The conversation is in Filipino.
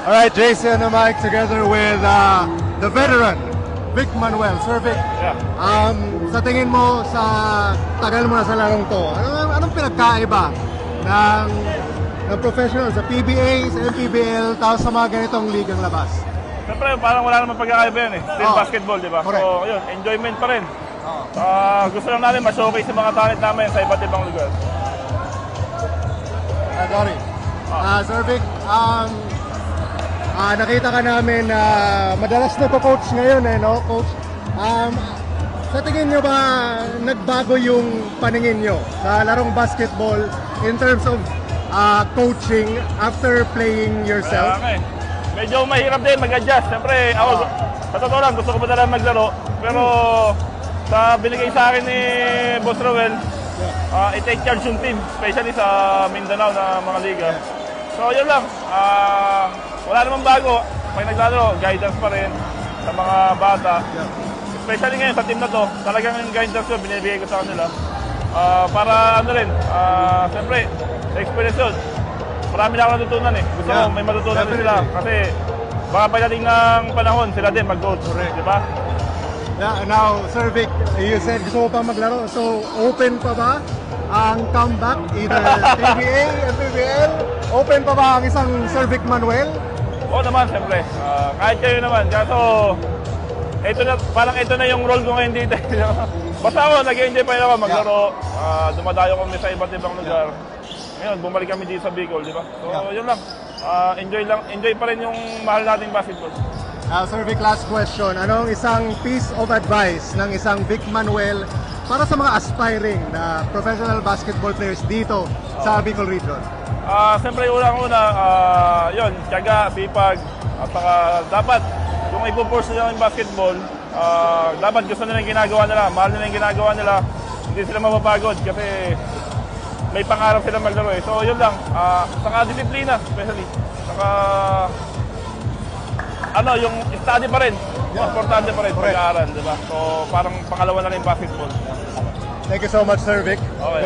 All right, Jason and Mike together with the veteran, Vic Manuel. Sir Vic, sa tingin mo sa tagal mo na sa larong to, anong pinagkaiba ng professional sa PBA, sa MPBL, tapos sa mga ganitong ligang labas? Siyempre, parang wala naman pagkakaiba yan eh. Still basketball, di ba? So, yun, enjoyment pa rin. Gusto lang namin ma-showcase yung mga talent namin sa iba't ibang lugar. Sorry. Sir Vic, nakita ka namin na madalas na coach ngayon eh, no? Coach, sa tingin nyo ba nagbago yung paningin nyo sa larong basketball in terms of coaching after playing yourself? Medyo mahirap din mag-adjust. Siyempre, ako, sa totoo lang, gusto ko pa talaga maglaro. Pero sa binigay sa akin ni Boss Roel, i-take charge yung team, especially sa Mindanao na mga liga. So, yun lang. Wala namang bago. Pag naglalaro, guidance pa rin sa mga bata. Especially ngayon sa team na to, talagang yung guidance ko, binibigay ko sa kanila. Para ano rin, siyempre, sa experience yun. Marami na ako natutunan eh. Gusto ko may matutunan din sila. Kasi baka pagdating ng panahon, sila din mag-coach. Di ba? Yeah, now, Sir Vic, you said gusto mo pa maglaro. So, open pa ba ang comeback? Either PBA, MPBL? Open pa ba ang isang Sir Vic Manuel? Oo naman, siyempre. Kahit kayo naman. Kaso, parang ito na yung role ko ngayon dito. Basta ako, nag-enjoy pa rin ako maglaro. Dumadayo kami sa iba't ibang lugar. Ngayon, bumalik kami dito sa Bicol, di ba? So, yun lang. Enjoy pa rin yung mahal nating basketball. Sir Vic, last question. Anong isang piece of advice ng isang Vic Manuel para sa mga aspiring na professional basketball players dito sa Bicol region? Siyempre, unang-una, yun, tiyaga, sipag, at saka dapat, kung ipo-force nila yung basketball, dapat gusto nila yung ginagawa nila, mahal nila yung ginagawa nila, hindi sila mapapagod kasi may pangarap sila maglaro eh. So, yun lang, saka disiplina, especially. Saka, yung study pa rin, importante pa rin, pag-aaral, di ba? So, parang pangalawa na rin basketball. Thank you so much, Sir Vic. Okay.